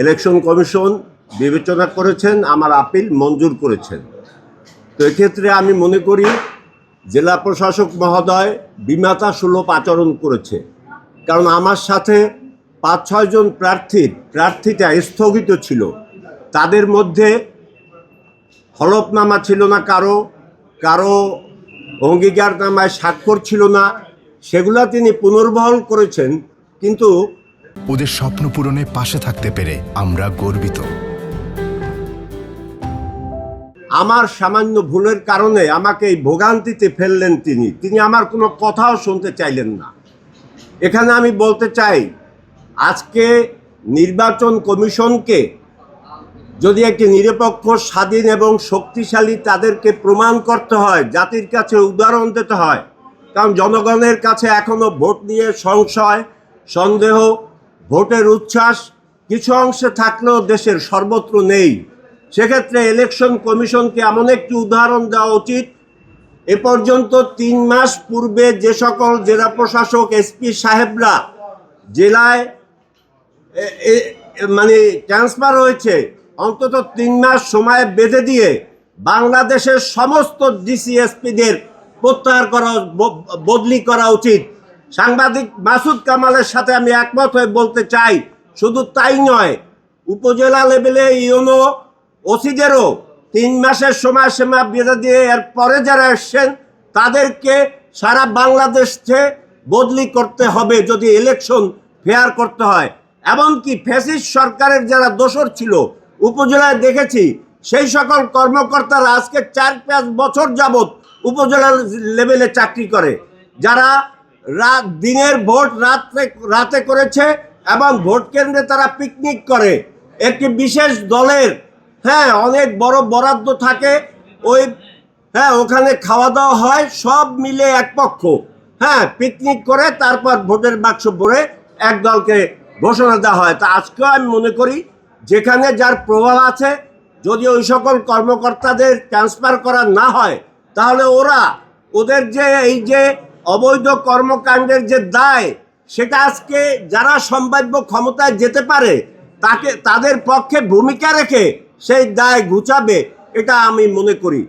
Election commission বিবেচনা করেছেন, আমার আপিল মঞ্জুর করেছেন। তো এক্ষেত্রে আমি মনে করি জেলা প্রশাসক মহোদয় বিমাতা সুলভ আচরণ করেছে, কারণ আমার সাথে ৫-৬ জন প্রার্থীটা স্থগিত ছিল, তাদের মধ্যে হলফনামা ছিল না, কারো অঙ্গীকারনামায় স্বাক্ষর ছিল না, সেগুলা তিনি পুনর্বহাল করেছেন। কিন্তু ওদের স্বপ্ন পূরণে পাশে থাকতে পেরে আমরা গর্বিত। আমার সামান্য ভুলের কারণে আমাকে এই ভোগান্তিতে ফেললেন তিনি আমার কোনো কথাও শুনতে চাইলেন না। এখানে আমি বলতে চাই, আজকে নির্বাচন কমিশনকে যদি একটি নিরপেক্ষ, স্বাধীন এবং শক্তিশালী তাদেরকে প্রমাণ করতে হয়, জাতির কাছে উদাহরণ দিতে হয়, কারণ জনগণের কাছে এখনো ভোট নিয়ে সংশয়, সন্দেহ, ভোটের উচ্ছ্বাস কিছু অংশে থাকলেও দেশের সর্বত্র নেই। সেক্ষেত্রে ইলেকশন কমিশনকে এমন একটি উদাহরণ দেওয়া উচিত। এ পর্যন্ত ৩ মাস পূর্বে যে সকল জেলা প্রশাসক, এসপি সাহেবরা জেলায় ট্রান্সফার হয়েছে, অন্তত ৩ মাস সময় বেঁধে দিয়ে বাংলাদেশের সমস্ত ডিসিএসপিদের প্রত্যাহার করা, বদলি করা উচিত। সাংবাদিক মাসুদ কামালের সাথে আমি একমত হয়ে বলতে চাই, শুধু তাই নয়, উপজেলা লেভেলে ইউনো ওসিদেরও ৩ মাসের সময়সীমা বেঁধে দিয়ে এর পরে যারা এসছেন তাদেরকে সারা বাংলাদেশে বদলি করতে হবে যদি ইলেকশন ফেয়ার করতে হয়। এমনকি ফ্যাসিস্ট সরকারের যারা দোসর ছিল উপজেলায় দেখেছি, সেই সকল কর্মকর্তারা আজকে ৪-৫ বছর যাবৎ উপজেলা লেভেলে চাকরি করে, যারা দিনের ভোট রাতে করেছে এবং ভোট কেন্দ্রে তারা পিকনিক করে। একটি বিশেষ দলের অনেক বড় বরাদ্দ থাকে, ওখানে খাওয়া দাওয়া হয়, সব মিলে এক পক্ষ পিকনিক করে, তারপর ভোটের বাক্স ভরে এক দলকে ঘোষণা দেওয়া হয়। তা আজকেও আমি মনে করি যেখানে যার প্রভাব আছে, যদি ওই সকল কর্মকর্তাদের ট্রান্সফার করা না হয়, তাহলে ওদের যে অবৈধ কর্মকাণ্ডের যে দায়, সেটা আজকে যারা সম্ভাব্য ক্ষমতায় যেতে পারে তাদের পক্ষে ভূমিকা রেখে সেই দায় ঘুচাবে, এটা আমি মনে করি।